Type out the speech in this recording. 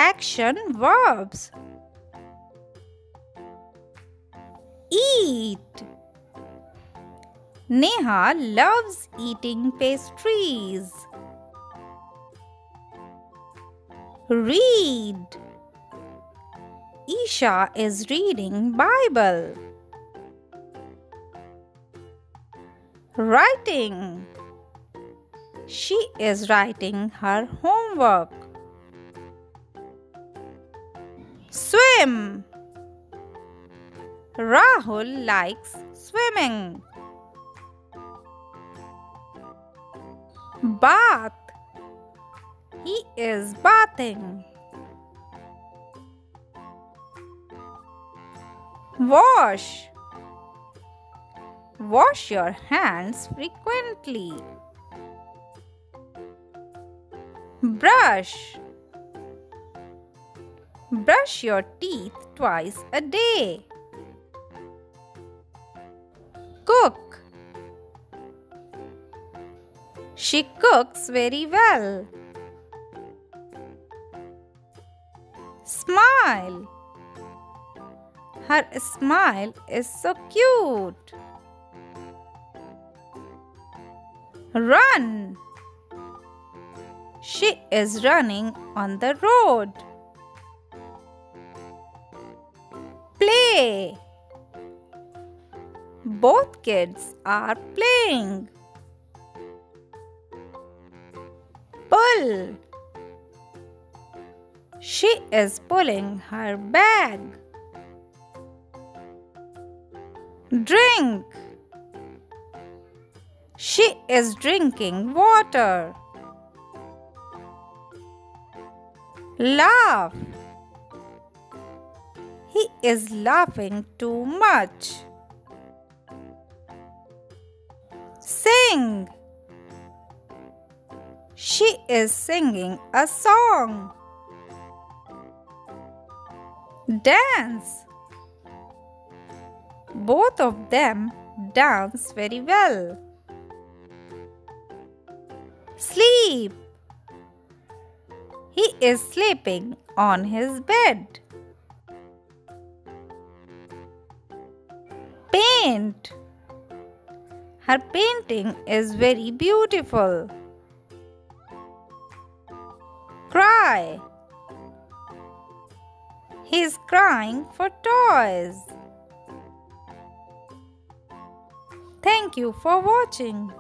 action verbs. Eat. Neha loves eating pastries. Read. Isha is reading Bible. Writing. She is writing her homework. Swim. Rahul likes swimming. Bath. He is bathing. Wash. Wash your hands frequently. Brush. Brush your teeth twice a day. Cook. She cooks very well. Smile. Her smile is so cute. Run. She is running on the road. Play. Both kids are playing. Pull. She is pulling her bag. Drink. She is drinking water. Laugh. He is laughing too much. Sing. She is singing a song. Dance. Both of them dance very well. Sleep. He is sleeping on his bed. Paint. Her painting is very beautiful. Cry. He is crying for toys. Thank you for watching.